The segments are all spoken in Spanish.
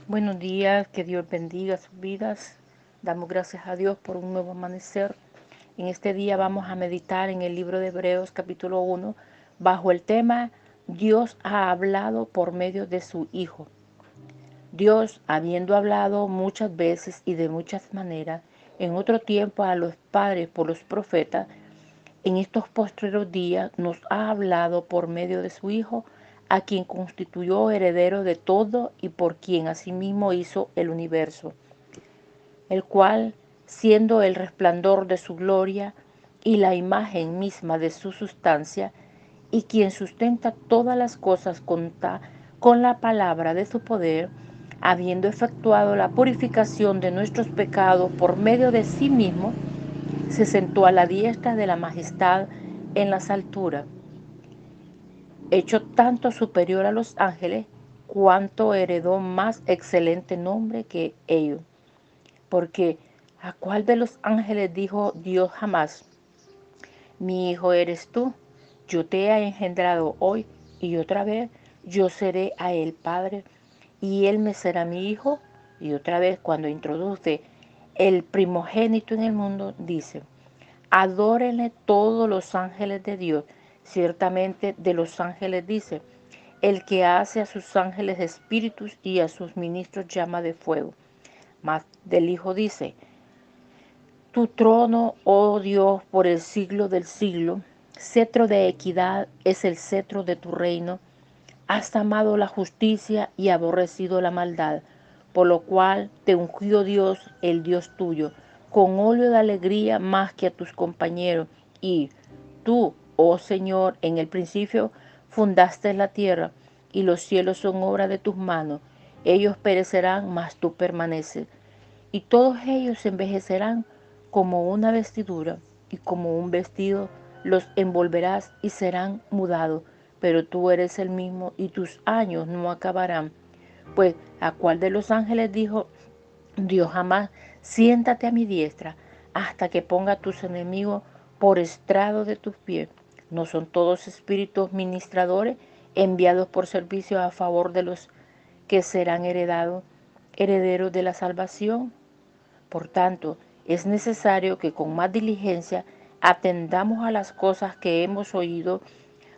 Buenos días, que Dios bendiga sus vidas. Damos gracias a Dios por un nuevo amanecer. En este día vamos a meditar en el libro de Hebreos capítulo 1 bajo el tema Dios ha hablado por medio de su Hijo. Dios, habiendo hablado muchas veces y de muchas maneras, en otro tiempo a los padres por los profetas, en estos postreros días nos ha hablado por medio de su Hijo, a quien constituyó heredero de todo y por quien asimismo hizo el universo, el cual, siendo el resplandor de su gloria y la imagen misma de su sustancia, y quien sustenta todas las cosas con la palabra de su poder, habiendo efectuado la purificación de nuestros pecados por medio de sí mismo, se sentó a la diestra de la majestad en las alturas, hecho tanto superior a los ángeles, cuanto heredó más excelente nombre que ellos. Porque ¿a cuál de los ángeles dijo Dios jamás: mi hijo eres tú, yo te he engendrado hoy, y otra vez yo seré a él padre, y él me será mi hijo? Y otra vez, cuando introduce el primogénito en el mundo, dice: adórenle todos los ángeles de Dios. Ciertamente de los ángeles dice: el que hace a sus ángeles espíritus y a sus ministros llama de fuego. Mas del Hijo dice: tu trono, oh Dios, por el siglo del siglo, cetro de equidad es el cetro de tu reino. Has amado la justicia y aborrecido la maldad, por lo cual te ungió Dios, el Dios tuyo, con óleo de alegría más que a tus compañeros. Y tú, oh Señor, en el principio fundaste la tierra, y los cielos son obra de tus manos. Ellos perecerán, mas tú permaneces. Y todos ellos envejecerán como una vestidura, y como un vestido los envolverás y serán mudados, pero tú eres el mismo y tus años no acabarán. Pues, ¿a cuál de los ángeles dijo Dios jamás: siéntate a mi diestra hasta que ponga a tus enemigos por estrado de tus pies? ¿No son todos espíritus ministradores enviados por servicio a favor de los que serán herederos de la salvación? Por tanto, es necesario que con más diligencia atendamos a las cosas que hemos oído,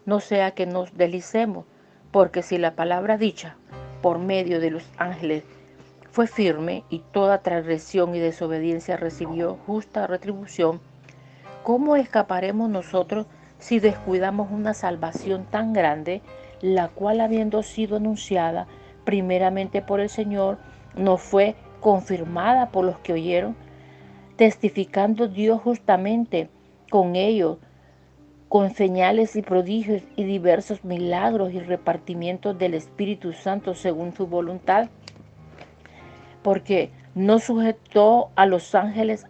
no sea que nos deslicemos, porque si la palabra dicha por medio de los ángeles fue firme y toda transgresión y desobediencia recibió justa retribución, ¿cómo escaparemos nosotros si descuidamos una salvación tan grande, la cual, habiendo sido anunciada primeramente por el Señor, no fue confirmada por los que oyeron, testificando Dios justamente con ellos, con señales y prodigios y diversos milagros y repartimientos del Espíritu Santo según su voluntad? Porque no sujetó a los ángeles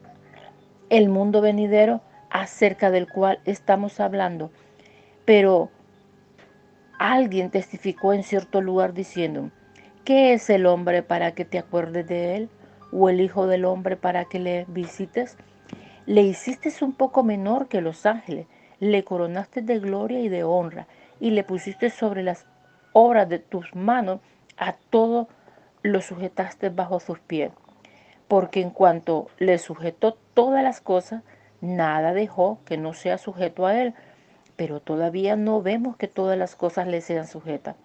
el mundo venidero acerca del cual estamos hablando. Pero alguien testificó en cierto lugar diciendo: ¿qué es el hombre para que te acuerdes de él? ¿O el hijo del hombre para que le visites? Le hiciste un poco menor que los ángeles, le coronaste de gloria y de honra, y le pusiste sobre las obras de tus manos, a todo lo sujetaste bajo sus pies. Porque en cuanto le sujetó todas las cosas, nada dejó que no sea sujeto a él. Pero todavía no vemos que todas las cosas le sean sujetas.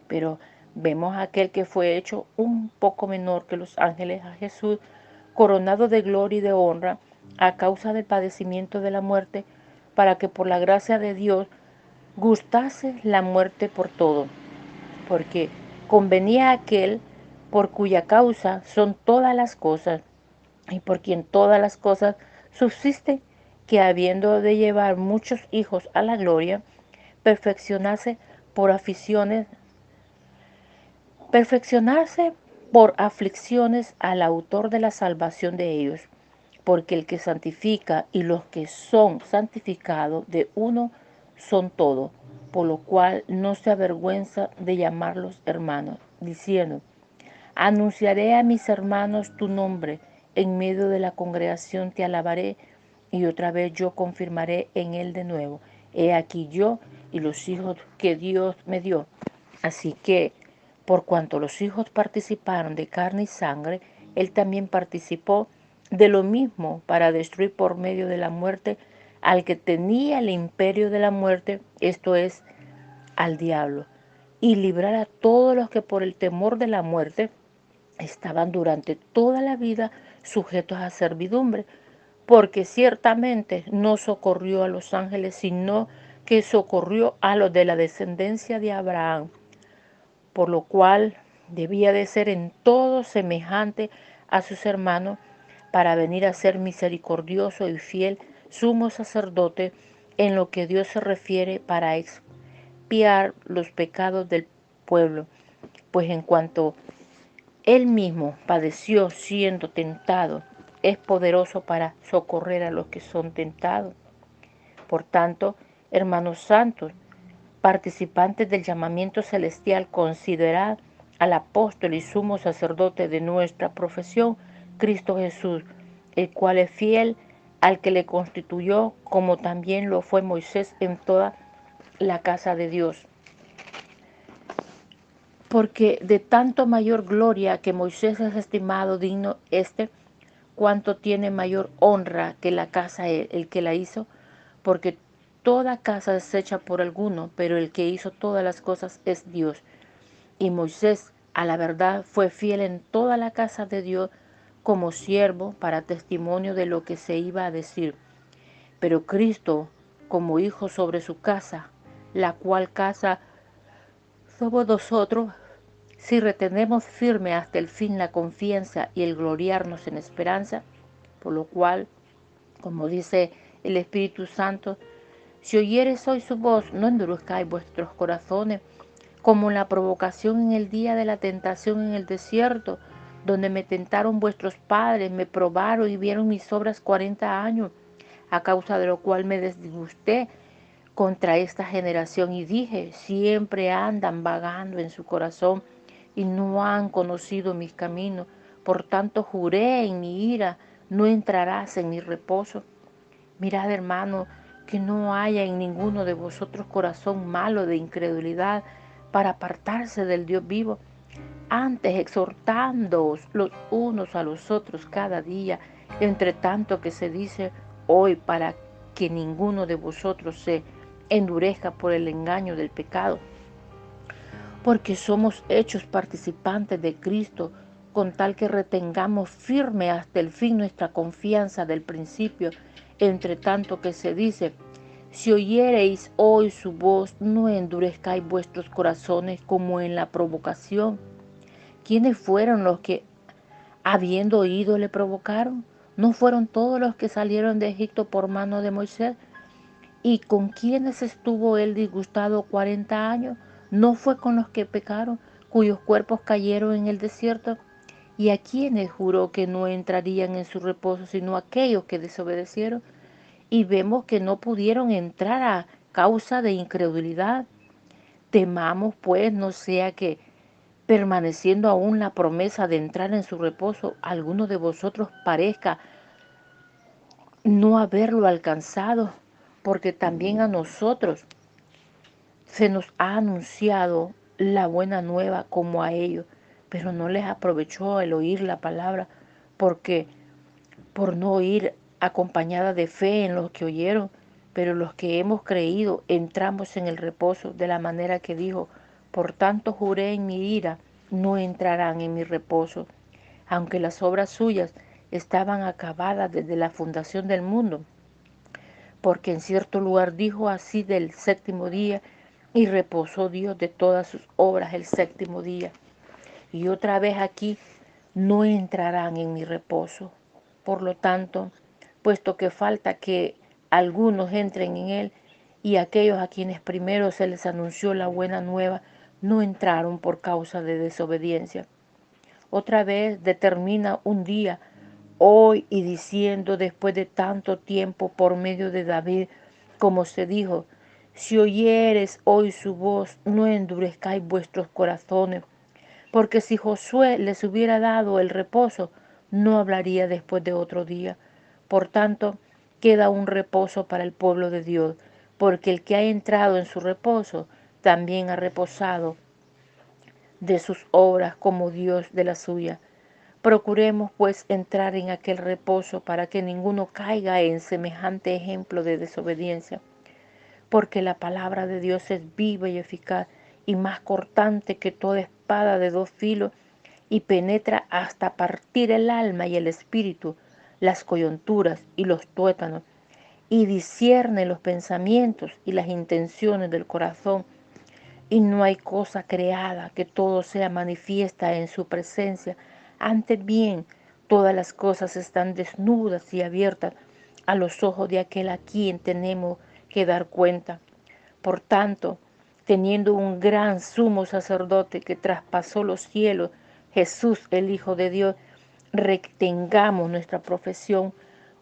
Pero vemos a aquel que fue hecho un poco menor que los ángeles, a Jesús, coronado de gloria y de honra, a causa del padecimiento de la muerte, para que por la gracia de Dios gustase la muerte por todo. Porque convenía a aquel por cuya causa son todas las cosas, y por quien todas las cosas subsisten, que habiendo de llevar muchos hijos a la gloria, perfeccionarse por aficiones, perfeccionarse por aflicciones al autor de la salvación de ellos. Porque el que santifica y los que son santificados de uno son todos, por lo cual no se avergüenza de llamarlos hermanos, diciendo: anunciaré a mis hermanos tu nombre, en medio de la congregación te alabaré, y otra vez yo confirmaré en él de nuevo: he aquí yo y los hijos que Dios me dio. Así que Por cuanto los hijos participaron de carne y sangre, él también participó de lo mismo para destruir por medio de la muerte al que tenía el imperio de la muerte, esto es, al diablo, y librar a todos los que por el temor de la muerte estaban durante toda la vida sujetos a servidumbre, porque ciertamente no socorrió a los ángeles, sino que socorrió a los de la descendencia de Abraham, por lo cual debía de ser en todo semejante a sus hermanos, para venir a ser misericordioso y fiel sumo sacerdote en lo que Dios se refiere para expiar los pecados del pueblo, pues en cuanto él mismo padeció siendo tentado, es poderoso para socorrer a los que son tentados. Por tanto, hermanos santos, participantes del llamamiento celestial, considerad al apóstol y sumo sacerdote de nuestra profesión, Cristo Jesús, el cual es fiel al que le constituyó, como también lo fue Moisés en toda la casa de Dios. Porque de tanto mayor gloria que Moisés es estimado digno cuanto tiene mayor honra que la casa el que la hizo, porque toda casa es hecha por alguno, pero el que hizo todas las cosas es Dios. Y Moisés, a la verdad, fue fiel en toda la casa de Dios como siervo para testimonio de lo que se iba a decir. Pero Cristo como hijo sobre su casa, la cual casa somos nosotros, si retenemos firme hasta el fin la confianza y el gloriarnos en esperanza, por lo cual, como dice el Espíritu Santo, si oyeres hoy su voz, no endurezcáis vuestros corazones, como en la provocación en el día de la tentación en el desierto, donde me tentaron vuestros padres, me probaron y vieron mis obras 40 años, a causa de lo cual me disgusté contra esta generación y dije, siempre andan vagando en su corazón y no han conocido mis caminos. Por tanto juré en mi ira, no entrarás en mi reposo. Mirad, hermano, que no haya en ninguno de vosotros corazón malo de incredulidad para apartarse del Dios vivo, antes exhortándoos los unos a los otros cada día, entre tanto que se dice hoy, para que ninguno de vosotros se endurezca por el engaño del pecado, porque somos hechos participantes de Cristo, con tal que retengamos firme hasta el fin nuestra confianza del principio, entre tanto que se dice, si oyereis hoy su voz, no endurezcáis vuestros corazones como en la provocación. ¿Quiénes fueron los que, habiendo oído, le provocaron? ¿No fueron todos los que salieron de Egipto por mano de Moisés? ¿Y con quiénes estuvo él disgustado 40 años? ¿No fue con los que pecaron, cuyos cuerpos cayeron en el desierto? ¿Y a quiénes juró que no entrarían en su reposo, sino aquellos que desobedecieron? Y vemos que no pudieron entrar a causa de incredulidad. Temamos, pues, no sea que, permaneciendo aún la promesa de entrar en su reposo, alguno de vosotros parezca no haberlo alcanzado, porque también a nosotros se nos ha anunciado la buena nueva como a ellos, pero no les aprovechó el oír la palabra, porque por no oír acompañada de fe en los que oyeron, pero los que hemos creído entramos en el reposo de la manera que dijo, por tanto juré en mi ira, no entrarán en mi reposo, aunque las obras suyas estaban acabadas desde la fundación del mundo, porque en cierto lugar dijo así del séptimo día, y reposó Dios de todas sus obras el séptimo día. Y otra vez aquí, no entrarán en mi reposo. Por lo tanto, puesto que falta que algunos entren en él, y aquellos a quienes primero se les anunció la buena nueva, no entraron por causa de desobediencia. Otra vez determina un día, hoy, y diciendo después de tanto tiempo por medio de David, como se dijo, si oyeres hoy su voz, no endurezcáis vuestros corazones, porque si Josué les hubiera dado el reposo, no hablaría después de otro día. Por tanto, queda un reposo para el pueblo de Dios, porque el que ha entrado en su reposo también ha reposado de sus obras como Dios de la suya. Procuremos pues entrar en aquel reposo para que ninguno caiga en semejante ejemplo de desobediencia, porque la palabra de Dios es viva y eficaz y más cortante que toda espada de dos filos y penetra hasta partir el alma y el espíritu, las coyunturas y los tuétanos, y discierne los pensamientos y las intenciones del corazón. Y no hay cosa creada que todo sea manifiesta en su presencia. Antes bien, todas las cosas están desnudas y abiertas a los ojos de aquel a quien tenemos que dar cuenta. Por tanto, teniendo un gran sumo sacerdote que traspasó los cielos, Jesús, el Hijo de Dios, retengamos nuestra profesión,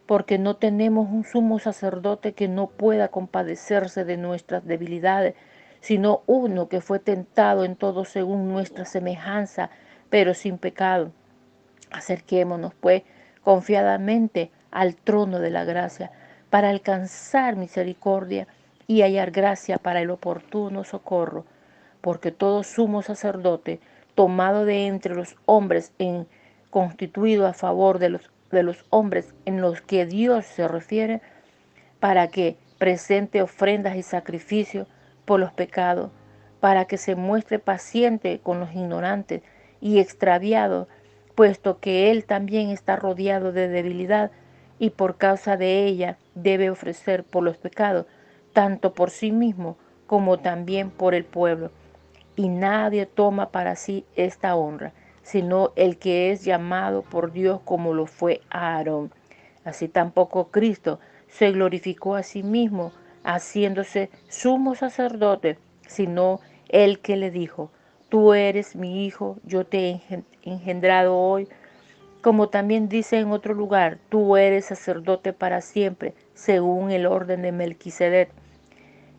porque no tenemos un sumo sacerdote que no pueda compadecerse de nuestras debilidades, sino uno que fue tentado en todo según nuestra semejanza, pero sin pecado. Acerquémonos, pues, confiadamente al trono de la gracia, para alcanzar misericordia y hallar gracia para el oportuno socorro, porque todo sumo sacerdote, tomado de entre los hombres, constituido a favor de los hombres en los que Dios se refiere, para que presente ofrendas y sacrificios por los pecados, para que se muestre paciente con los ignorantes y extraviados, puesto que Él también está rodeado de debilidad y por causa de ella debe ofrecer por los pecados, tanto por sí mismo como también por el pueblo. Y nadie toma para sí esta honra, sino el que es llamado por Dios como lo fue Aarón. Así tampoco Cristo se glorificó a sí mismo, haciéndose sumo sacerdote, sino el que le dijo: Tú eres mi hijo, yo te he engendrado hoy. Como también dice en otro lugar: Tú eres sacerdote para siempre, según el orden de Melquisedec.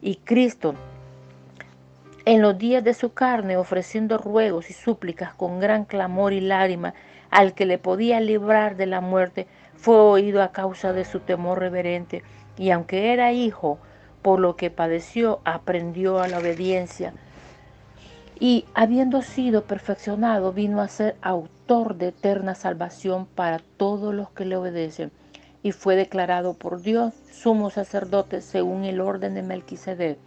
Y Cristo, en los días de su carne, ofreciendo ruegos y súplicas con gran clamor y lágrima al que le podía librar de la muerte, fue oído a causa de su temor reverente, y aunque era hijo, por lo que padeció, aprendió a la obediencia. Y habiendo sido perfeccionado, vino a ser autor de eterna salvación para todos los que le obedecen, y fue declarado por Dios sumo sacerdote según el orden de Melquisedec.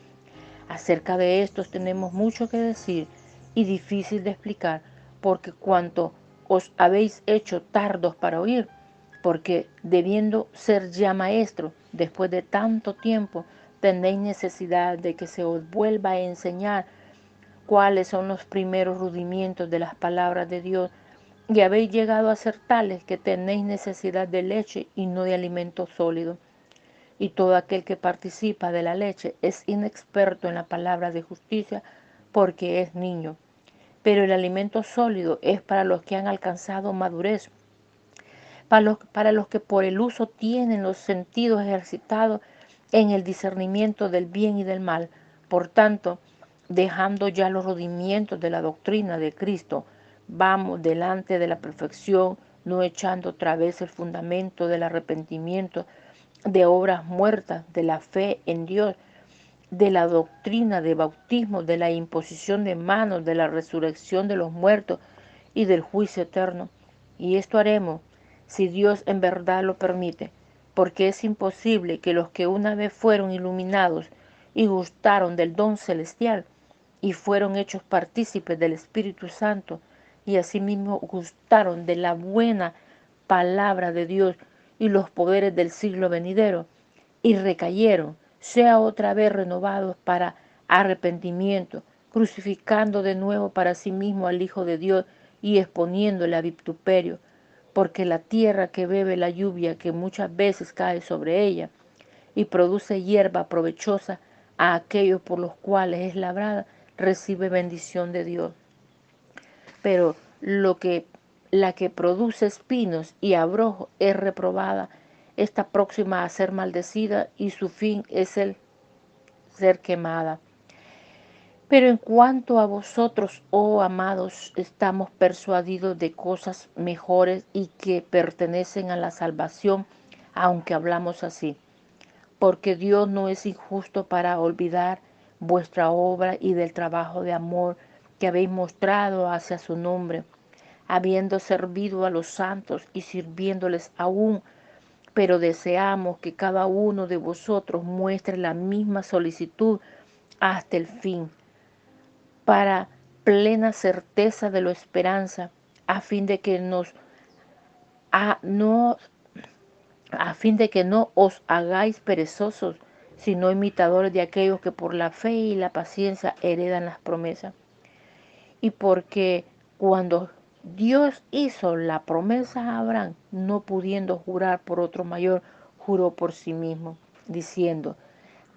Acerca de estos tenemos mucho que decir y difícil de explicar, porque cuanto os habéis hecho tardos para oír, porque debiendo ser ya maestros, después de tanto tiempo, tenéis necesidad de que se os vuelva a enseñar cuáles son los primeros rudimientos de las palabras de Dios, y habéis llegado a ser tales que tenéis necesidad de leche y no de alimento sólido. Y todo aquel que participa de la leche es inexperto en la palabra de justicia, porque es niño. Pero el alimento sólido es para los que han alcanzado madurez, para los que por el uso tienen los sentidos ejercitados en el discernimiento del bien y del mal. Por tanto, dejando ya los rudimientos de la doctrina de Cristo, vamos delante de la perfección, no echando otra vez el fundamento del arrepentimiento, de obras muertas, de la fe en Dios, de la doctrina de bautismo, de la imposición de manos, de la resurrección de los muertos y del juicio eterno. Y esto haremos si Dios en verdad lo permite, porque es imposible que los que una vez fueron iluminados y gustaron del don celestial y fueron hechos partícipes del Espíritu Santo y asimismo gustaron de la buena palabra de Dios y los poderes del siglo venidero, y recayeron, sea otra vez renovados para arrepentimiento, crucificando de nuevo para sí mismo al Hijo de Dios y exponiéndole a vituperio, porque la tierra que bebe la lluvia que muchas veces cae sobre ella y produce hierba provechosa a aquellos por los cuales es labrada, recibe bendición de Dios. Pero la que produce espinos y abrojos es reprobada, está próxima a ser maldecida y su fin es el ser quemada. Pero en cuanto a vosotros, oh amados, estamos persuadidos de cosas mejores y que pertenecen a la salvación, aunque hablamos así. Porque Dios no es injusto para olvidar vuestra obra y del trabajo de amor que habéis mostrado hacia su nombre, habiendo servido a los santos y sirviéndoles aún, pero deseamos que cada uno de vosotros muestre la misma solicitud hasta el fin, para plena certeza de la esperanza, a fin de que no os hagáis perezosos, sino imitadores de aquellos que por la fe y la paciencia heredan las promesas. Y porque cuando Dios hizo la promesa a Abraham, no pudiendo jurar por otro mayor, juró por sí mismo, diciendo: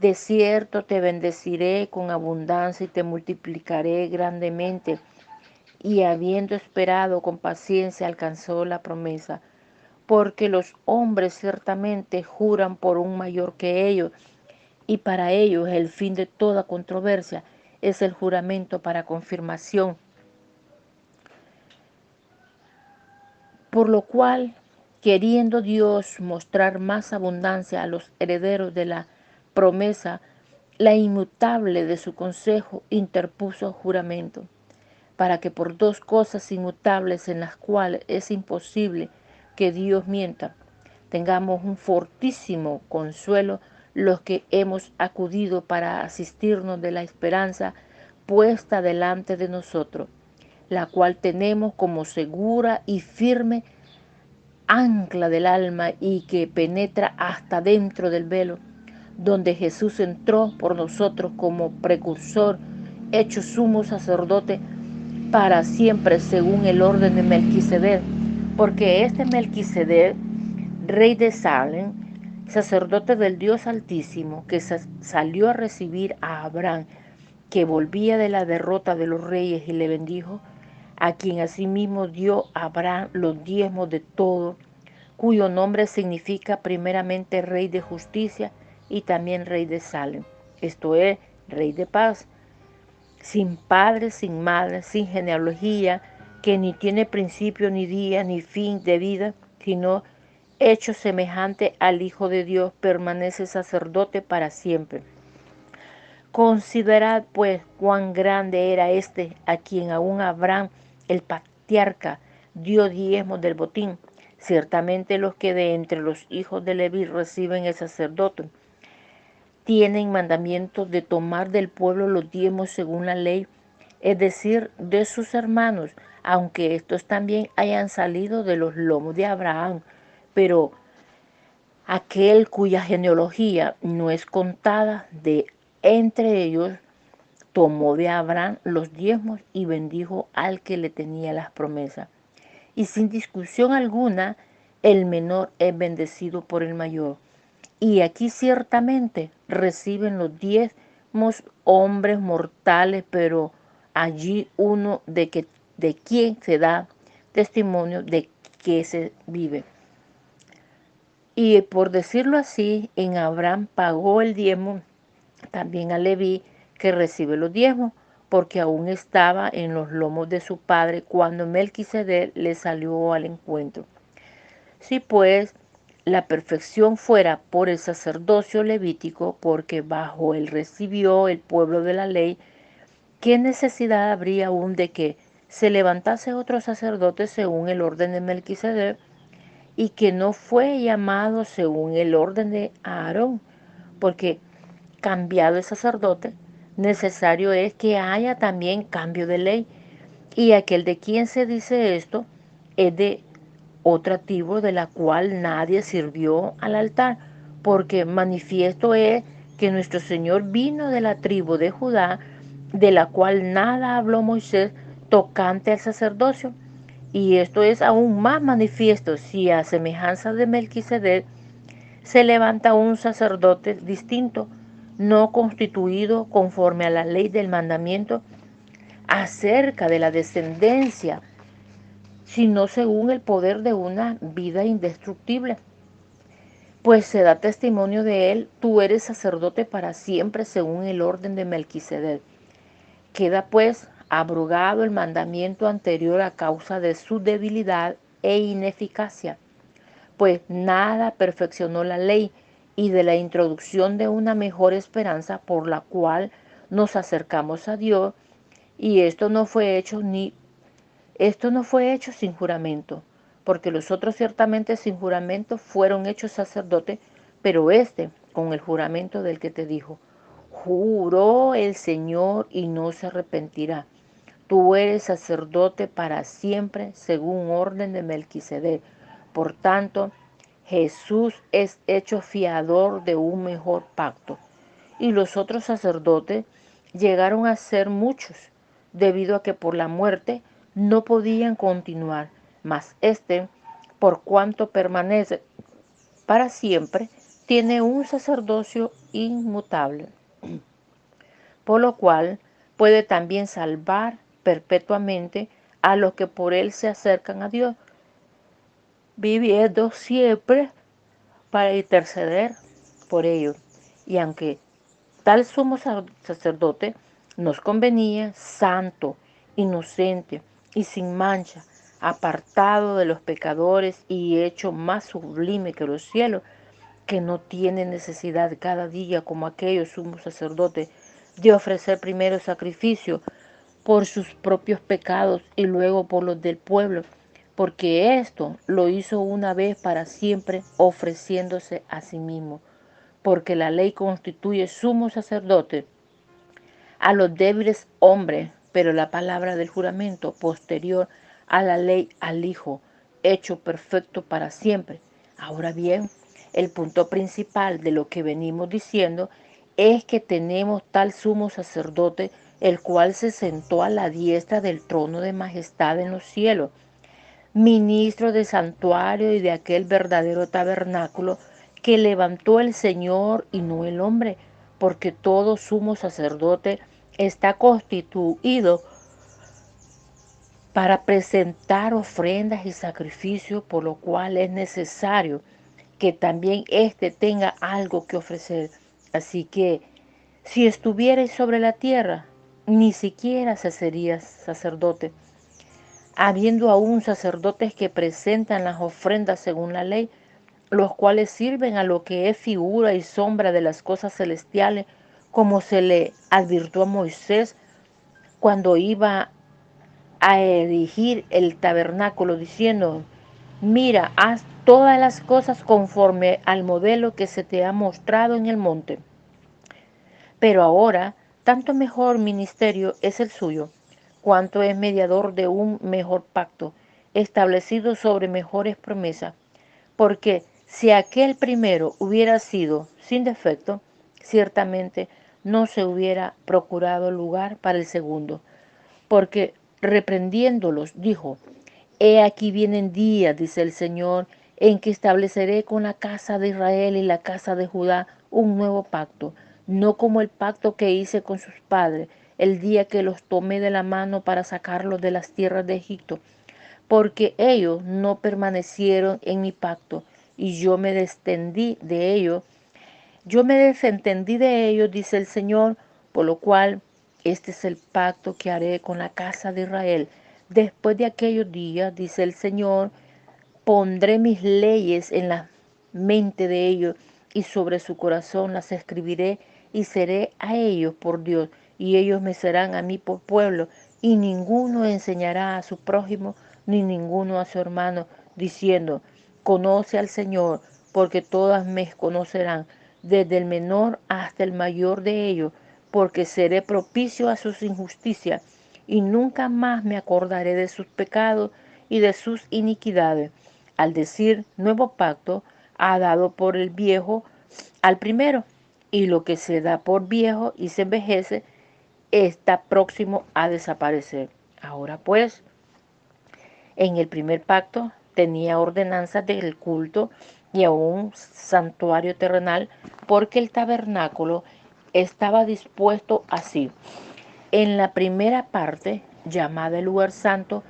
de cierto te bendeciré con abundancia y te multiplicaré grandemente. Y habiendo esperado con paciencia, alcanzó la promesa. Porque los hombres ciertamente juran por un mayor que ellos, y para ellos el fin de toda controversia es el juramento para confirmación. Por lo cual, queriendo Dios mostrar más abundancia a los herederos de la promesa, la inmutable de su consejo interpuso juramento, para que por dos cosas inmutables en las cuales es imposible que Dios mienta, tengamos un fortísimo consuelo los que hemos acudido para asistirnos de la esperanza puesta delante de nosotros, la cual tenemos como segura y firme ancla del alma y que penetra hasta dentro del velo, donde Jesús entró por nosotros como precursor, hecho sumo sacerdote para siempre según el orden de Melquisedec, porque este Melquisedec, rey de Salem, sacerdote del Dios Altísimo, que salió a recibir a Abraham, que volvía de la derrota de los reyes, y le bendijo, a quien asimismo dio a Abraham los diezmos de todo, cuyo nombre significa primeramente Rey de Justicia y también Rey de Salem, esto es, Rey de Paz, sin padre, sin madre, sin genealogía, que ni tiene principio, ni día, ni fin de vida, sino hecho semejante al Hijo de Dios, permanece sacerdote para siempre. Considerad pues cuán grande era este, a quien aún Abraham, el patriarca, dio diezmos del botín. Ciertamente los que de entre los hijos de Leví reciben el sacerdote tienen mandamiento de tomar del pueblo los diezmos según la ley, es decir, de sus hermanos, aunque estos también hayan salido de los lomos de Abraham. Pero aquel cuya genealogía no es contada de entre ellos, tomó de Abraham los diezmos y bendijo al que le tenía las promesas. Y sin discusión alguna, el menor es bendecido por el mayor. Y aquí ciertamente reciben los diezmos hombres mortales, pero allí uno de quien se da testimonio de que se vive. Y por decirlo así, en Abraham pagó el diezmo también a Leví, que recibe los diezmos, porque aún estaba en los lomos de su padre cuando Melquisedec le salió al encuentro. Si pues la perfección fuera por el sacerdocio levítico, porque bajo él recibió el pueblo de la ley, ¿qué necesidad habría aún de que se levantase otro sacerdote según el orden de Melquisedec, y que no fue llamado según el orden de Aarón? Porque cambiado el sacerdote, necesario es que haya también cambio de ley, y aquel de quien se dice esto es de otra tribu de la cual nadie sirvió al altar, porque manifiesto es que nuestro Señor vino de la tribu de Judá, de la cual nada habló Moisés tocante al sacerdocio. Y esto es aún más manifiesto si a semejanza de Melquisedec se levanta un sacerdote distinto, no constituido conforme a la ley del mandamiento acerca de la descendencia, sino según el poder de una vida indestructible. Pues se da testimonio de él: tú eres sacerdote para siempre según el orden de Melquisedec. Queda pues abrogado el mandamiento anterior a causa de su debilidad e ineficacia, pues nada perfeccionó la ley, y de la introducción de una mejor esperanza por la cual nos acercamos a Dios, Y esto no fue hecho sin juramento, porque los otros ciertamente sin juramento fueron hechos sacerdotes, pero este con el juramento del que te dijo, juró el Señor y no se arrepentirá. Tú eres sacerdote para siempre, según orden de Melquisedec. Por tanto, Jesús es hecho fiador de un mejor pacto. Y los otros sacerdotes llegaron a ser muchos, debido a que por la muerte no podían continuar, mas este, por cuanto permanece para siempre, tiene un sacerdocio inmutable, por lo cual puede también salvar perpetuamente a los que por él se acercan a Dios, viviendo siempre para interceder por ellos. Y aunque tal sumo sacerdote nos convenía santo, inocente y sin mancha, apartado de los pecadores y hecho más sublime que los cielos, que no tiene necesidad cada día como aquellos sumos sacerdotes de ofrecer primero sacrificio por sus propios pecados y luego por los del pueblo, porque esto lo hizo una vez para siempre ofreciéndose a sí mismo, porque la ley constituye sumo sacerdote a los débiles hombres, pero la palabra del juramento posterior a la ley al Hijo, hecho perfecto para siempre. Ahora bien, el punto principal de lo que venimos diciendo es que tenemos tal sumo sacerdote, el cual se sentó a la diestra del trono de majestad en los cielos, ministro del santuario y de aquel verdadero tabernáculo que levantó el Señor y no el hombre, porque todo sumo sacerdote está constituido para presentar ofrendas y sacrificios, por lo cual es necesario que también éste tenga algo que ofrecer. Así que, si estuvierais sobre la tierra, ni siquiera se serías sacerdote, habiendo aún sacerdotes que presentan las ofrendas según la ley, los cuales sirven a lo que es figura y sombra de las cosas celestiales, como se le advirtió a Moisés cuando iba a erigir el tabernáculo, diciendo, mira, haz todas las cosas conforme al modelo que se te ha mostrado en el monte. Pero ahora, tanto mejor ministerio es el suyo, cuanto es mediador de un mejor pacto, establecido sobre mejores promesas. Porque si aquel primero hubiera sido sin defecto, ciertamente no se hubiera procurado lugar para el segundo. Porque reprendiéndolos, dijo, he aquí vienen días, dice el Señor, en que estableceré con la casa de Israel y la casa de Judá un nuevo pacto, no como el pacto que hice con sus padres, el día que los tomé de la mano para sacarlos de las tierras de Egipto, porque ellos no permanecieron en mi pacto, y yo me desentendí de ellos, dice el Señor, por lo cual este es el pacto que haré con la casa de Israel. Después de aquellos días, dice el Señor, pondré mis leyes en la mente de ellos y sobre su corazón las escribiré y seré a ellos por Dios y ellos me serán a mí por pueblo y ninguno enseñará a su prójimo ni ninguno a su hermano diciendo, conoce al Señor porque todas me conocerán desde el menor hasta el mayor de ellos porque seré propicio a sus injusticias y nunca más me acordaré de sus pecados y de sus iniquidades. Al decir nuevo pacto, ha dado por el viejo al primero, y lo que se da por viejo y se envejece está próximo a desaparecer. Ahora pues, en el primer pacto tenía ordenanzas del culto y a un santuario terrenal, porque el tabernáculo estaba dispuesto así. En la primera parte, llamada el lugar santo,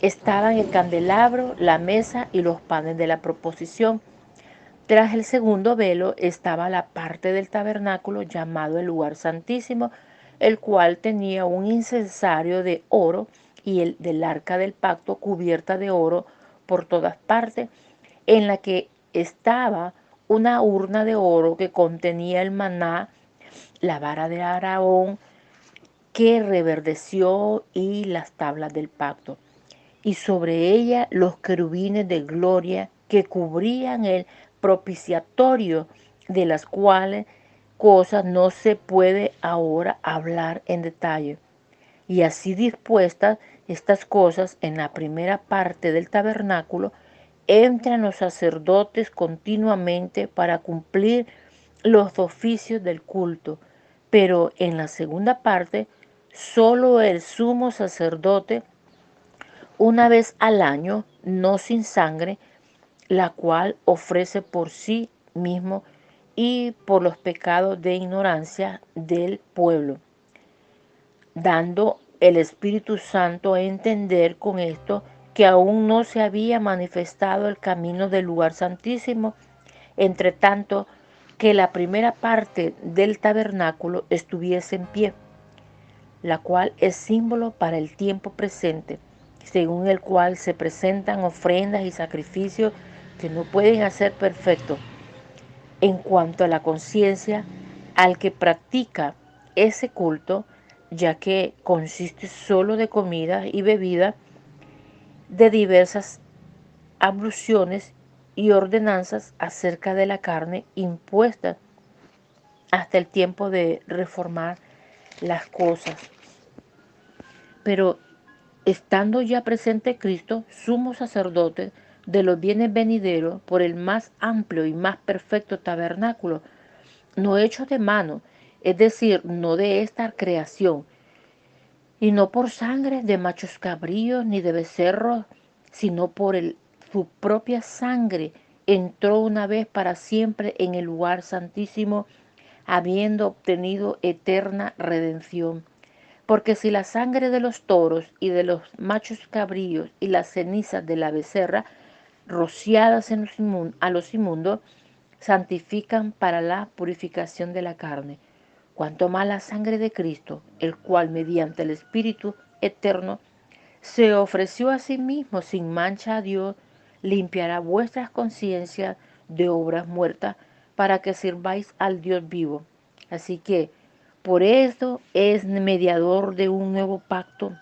estaban el candelabro, la mesa y los panes de la proposición. Tras el segundo velo estaba la parte del tabernáculo llamado el lugar santísimo, el cual tenía un incensario de oro y el del arca del pacto cubierta de oro por todas partes, en la que estaba una urna de oro que contenía el maná, la vara de Aarón que reverdeció y las tablas del pacto, y sobre ella los querubines de gloria que cubrían el propiciatorio, de las cuales cosas no se puede ahora hablar en detalle. Y así dispuestas estas cosas en la primera parte del tabernáculo, entran los sacerdotes continuamente para cumplir los oficios del culto, pero en la segunda parte, solo el sumo sacerdote, una vez al año, no sin sangre, la cual ofrece por sí mismo y por los pecados de ignorancia del pueblo, dando el Espíritu Santo a entender con esto que aún no se había manifestado el camino del lugar santísimo, entre tanto que la primera parte del tabernáculo estuviese en pie, la cual es símbolo para el tiempo presente, según el cual se presentan ofrendas y sacrificios que no pueden hacer perfecto en cuanto a la conciencia al que practica ese culto, ya que consiste solo de comida y bebida, de diversas abluciones y ordenanzas acerca de la carne impuestas hasta el tiempo de reformar las cosas. Pero estando ya presente Cristo, sumo sacerdote de los bienes venideros, por el más amplio y más perfecto tabernáculo, no hecho de mano, es decir, no de esta creación, y no por sangre de machos cabríos ni de becerros, sino por su propia sangre, entró una vez para siempre en el lugar santísimo, habiendo obtenido eterna redención. Porque si la sangre de los toros y de los machos cabríos y las cenizas de la becerra, rociadas a los inmundos, santifican para la purificación de la carne, cuanto más la sangre de Cristo, el cual mediante el Espíritu eterno se ofreció a sí mismo sin mancha a Dios, limpiará vuestras conciencias de obras muertas para que sirváis al Dios vivo. Así que por esto es mediador de un nuevo pacto,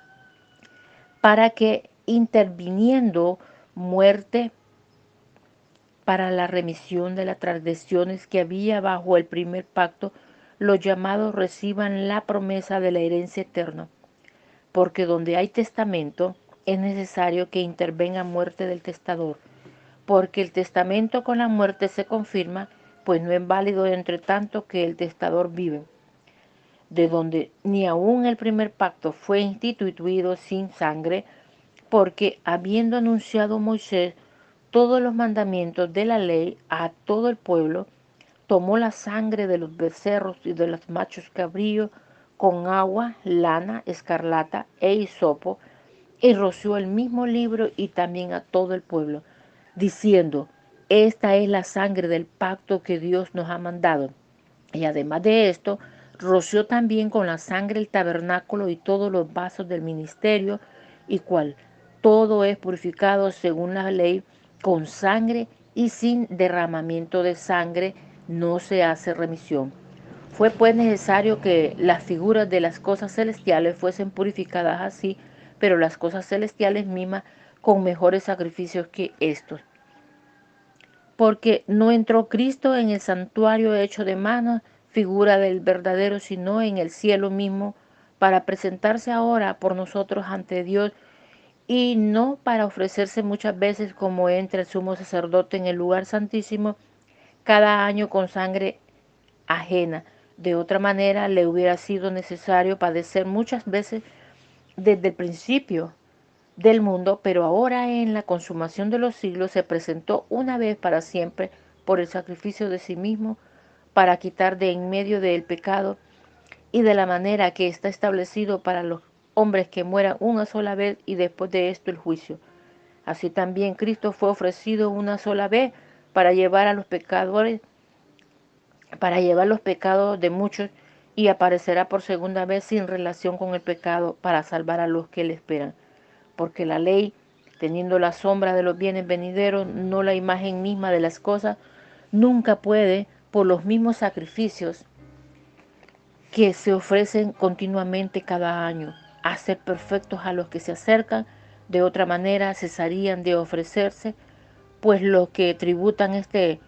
para que interviniendo muerte para la remisión de las transgresiones que había bajo el primer pacto, los llamados reciban la promesa de la herencia eterna. Porque donde hay testamento, es necesario que intervenga muerte del testador, porque el testamento con la muerte se confirma, pues no es válido entre tanto que el testador vive. De donde ni aun el primer pacto fue instituido sin sangre, porque habiendo anunciado Moisés todos los mandamientos de la ley a todo el pueblo, tomó la sangre de los becerros y de los machos cabríos con agua, lana, escarlata e hisopo, y roció el mismo libro y también a todo el pueblo, diciendo: esta es la sangre del pacto que Dios nos ha mandado. Y además de esto, roció también con la sangre el tabernáculo y todos los vasos del ministerio, y cual todo es purificado según la ley con sangre, y sin derramamiento de sangre no se hace remisión. Fue pues necesario que las figuras de las cosas celestiales fuesen purificadas así, pero las cosas celestiales mismas con mejores sacrificios que estos. Porque no entró Cristo en el santuario hecho de manos, figura del verdadero, sino en el cielo mismo, para presentarse ahora por nosotros ante Dios, y no para ofrecerse muchas veces como entra el sumo sacerdote en el lugar santísimo cada año con sangre ajena. De otra manera le hubiera sido necesario padecer muchas veces desde el principio del mundo, pero ahora en la consumación de los siglos se presentó una vez para siempre por el sacrificio de sí mismo, para quitar de en medio del pecado, y de la manera que está establecido para los hombres que mueran una sola vez y después de esto el juicio. Así también Cristo fue ofrecido una sola vez para llevar a los pecadores, para llevar los pecados de muchos, y aparecerá por segunda vez sin relación con el pecado para salvar a los que le esperan. Porque la ley, teniendo la sombra de los bienes venideros, no la imagen misma de las cosas, nunca puede, por los mismos sacrificios que se ofrecen continuamente cada año, a ser perfectos a los que se acercan, de otra manera cesarían de ofrecerse, pues los que tributan este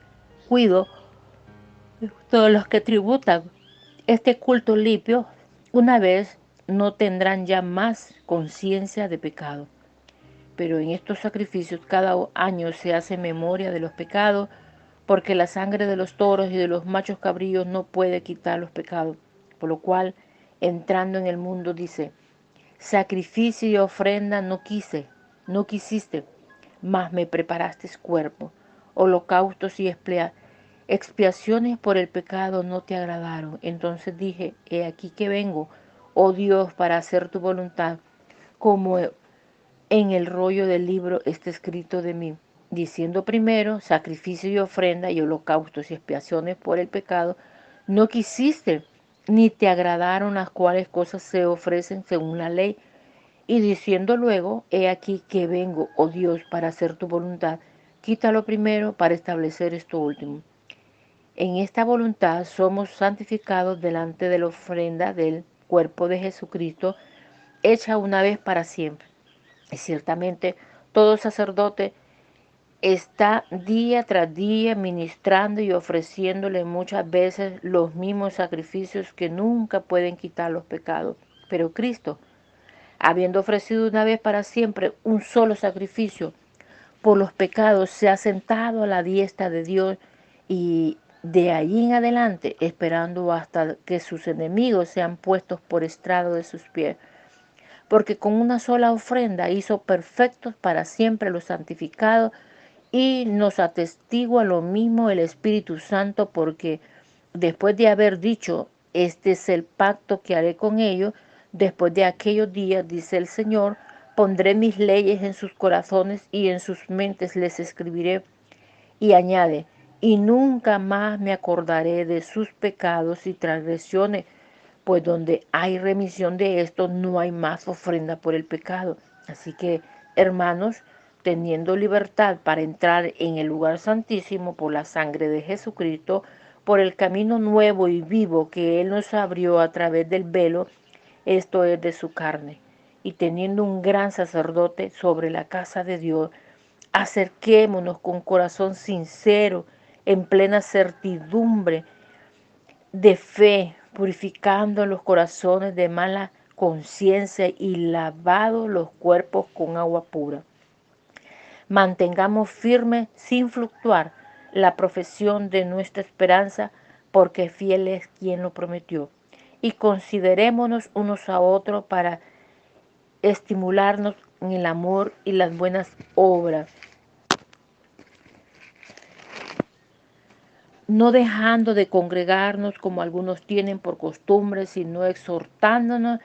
cuido, todos los que tributan este culto limpio, una vez no tendrán ya más conciencia de pecado. Pero en estos sacrificios cada año se hace memoria de los pecados, porque la sangre de los toros y de los machos cabríos no puede quitar los pecados. Por lo cual, entrando en el mundo, dice, sacrificio y ofrenda no quisiste, mas me preparaste cuerpo. Holocaustos y expiaciones por el pecado no te agradaron. Entonces dije, he aquí que vengo, oh Dios, para hacer tu voluntad, como en el rollo del libro está escrito de mí, diciendo primero, sacrificio y ofrenda y holocaustos y expiaciones por el pecado, no quisiste, ni te agradaron las cuales cosas se ofrecen según la ley, y diciendo luego, he aquí que vengo, oh Dios, para hacer tu voluntad, quítalo primero para establecer esto último. En esta voluntad somos santificados delante de la ofrenda del cuerpo de Jesucristo, hecha una vez para siempre. Y ciertamente todo sacerdote está día tras día ministrando y ofreciéndole muchas veces los mismos sacrificios que nunca pueden quitar los pecados. Pero Cristo, habiendo ofrecido una vez para siempre un solo sacrificio por los pecados, se ha sentado a la diestra de Dios y de allí en adelante esperando hasta que sus enemigos sean puestos por estrado de sus pies. Porque con una sola ofrenda hizo perfectos para siempre los santificados, y nos atestigua lo mismo el Espíritu Santo, porque después de haber dicho, este es el pacto que haré con ellos, después de aquellos días, dice el Señor, pondré mis leyes en sus corazones y en sus mentes les escribiré. Y añade, y nunca más me acordaré de sus pecados y transgresiones, pues donde hay remisión de esto, no hay más ofrenda por el pecado. Así que, hermanos, teniendo libertad para entrar en el lugar santísimo por la sangre de Jesucristo, por el camino nuevo y vivo que Él nos abrió a través del velo, esto es de su carne, y teniendo un gran sacerdote sobre la casa de Dios, acerquémonos con corazón sincero, en plena certidumbre de fe, purificando los corazones de mala conciencia y lavado los cuerpos con agua pura. Mantengamos firme sin fluctuar la profesión de nuestra esperanza, porque fiel es quien lo prometió. Y considerémonos unos a otros para estimularnos en el amor y las buenas obras, no dejando de congregarnos como algunos tienen por costumbre, sino exhortándonos,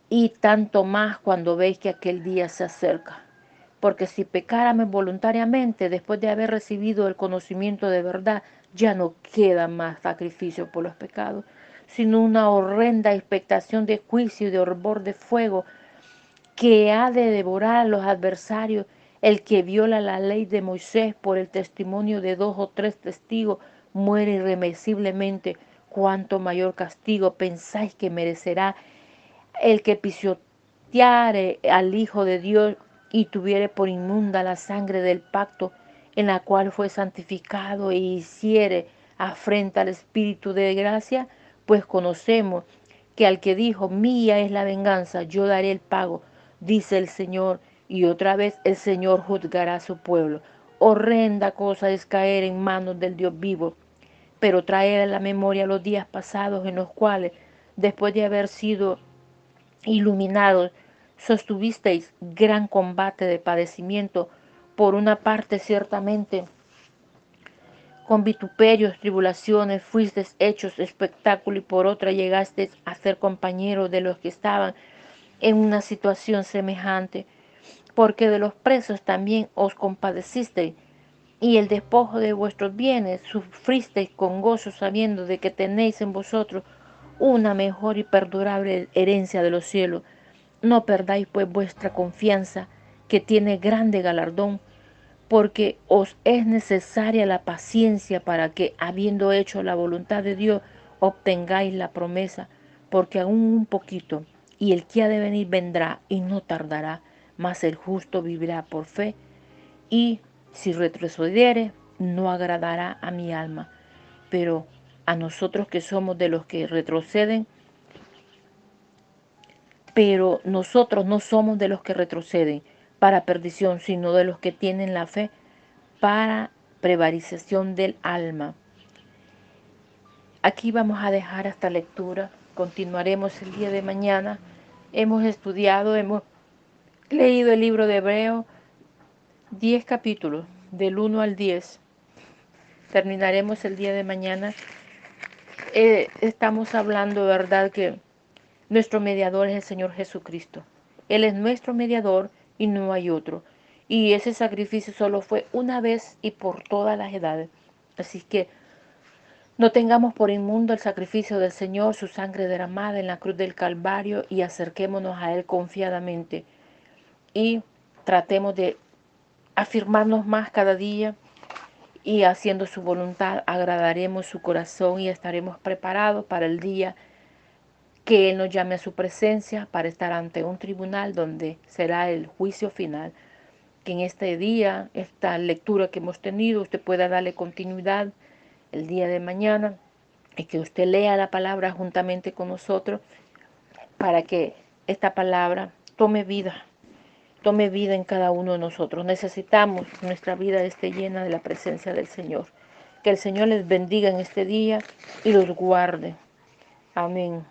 y tanto más cuando veis que aquel día se acerca. Porque si pecáramos voluntariamente, después de haber recibido el conocimiento de verdad, ya no queda más sacrificio por los pecados, sino una horrenda expectación de juicio y de hervor de fuego que ha de devorar a los adversarios. El que viola la ley de Moisés por el testimonio de 2 o 3 testigos muere irremisiblemente. Cuánto mayor castigo pensáis que merecerá el que pisoteare al Hijo de Dios y tuviere por inmunda la sangre del pacto en la cual fue santificado, e hiciere afrenta al Espíritu de gracia? Pues conocemos que al que dijo, mía es la venganza, yo daré el pago, dice el Señor, y otra vez el Señor juzgará a su pueblo. Horrenda cosa es caer en manos del Dios vivo, pero traer a la memoria los días pasados en los cuales, después de haber sido iluminados, sostuvisteis gran combate de padecimiento, por una parte ciertamente con vituperios, tribulaciones, fuisteis hechos espectáculo, y por otra llegasteis a ser compañeros de los que estaban en una situación semejante, porque de los presos también os compadecisteis, y el despojo de vuestros bienes sufristeis con gozo, sabiendo de que tenéis en vosotros una mejor y perdurable herencia de los cielos. No perdáis pues vuestra confianza, que tiene grande galardón, porque os es necesaria la paciencia, para que, habiendo hecho la voluntad de Dios, obtengáis la promesa. porque aún un poquito, y el que ha de venir vendrá y no tardará, mas el justo vivirá por fe, y si retrocediere, no agradará a mi alma. Pero a nosotros que somos de los que retroceden, pero nosotros no somos de los que retroceden para perdición, sino de los que tienen la fe para prevaricación del alma. Aquí vamos a dejar esta lectura. Continuaremos el día de mañana. Hemos estudiado, hemos leído el libro de Hebreo, 10 capítulos, del 1 al 10. Terminaremos el día de mañana. Estamos hablando, ¿verdad?, que nuestro mediador es el Señor Jesucristo. Él es nuestro mediador y no hay otro. Y ese sacrificio solo fue una vez y por todas las edades. Así que no tengamos por inmundo el sacrificio del Señor, su sangre derramada en la cruz del Calvario, y acerquémonos a Él confiadamente. Y tratemos de afirmarnos más cada día, y haciendo su voluntad agradaremos su corazón y estaremos preparados para el día que Él nos llame a su presencia para estar ante un tribunal donde será el juicio final. Que en este día, esta lectura que hemos tenido, usted pueda darle continuidad el día de mañana y que usted lea la palabra juntamente con nosotros para que esta palabra tome vida en cada uno de nosotros. Necesitamos que nuestra vida esté llena de la presencia del Señor. Que el Señor les bendiga en este día y los guarde. Amén.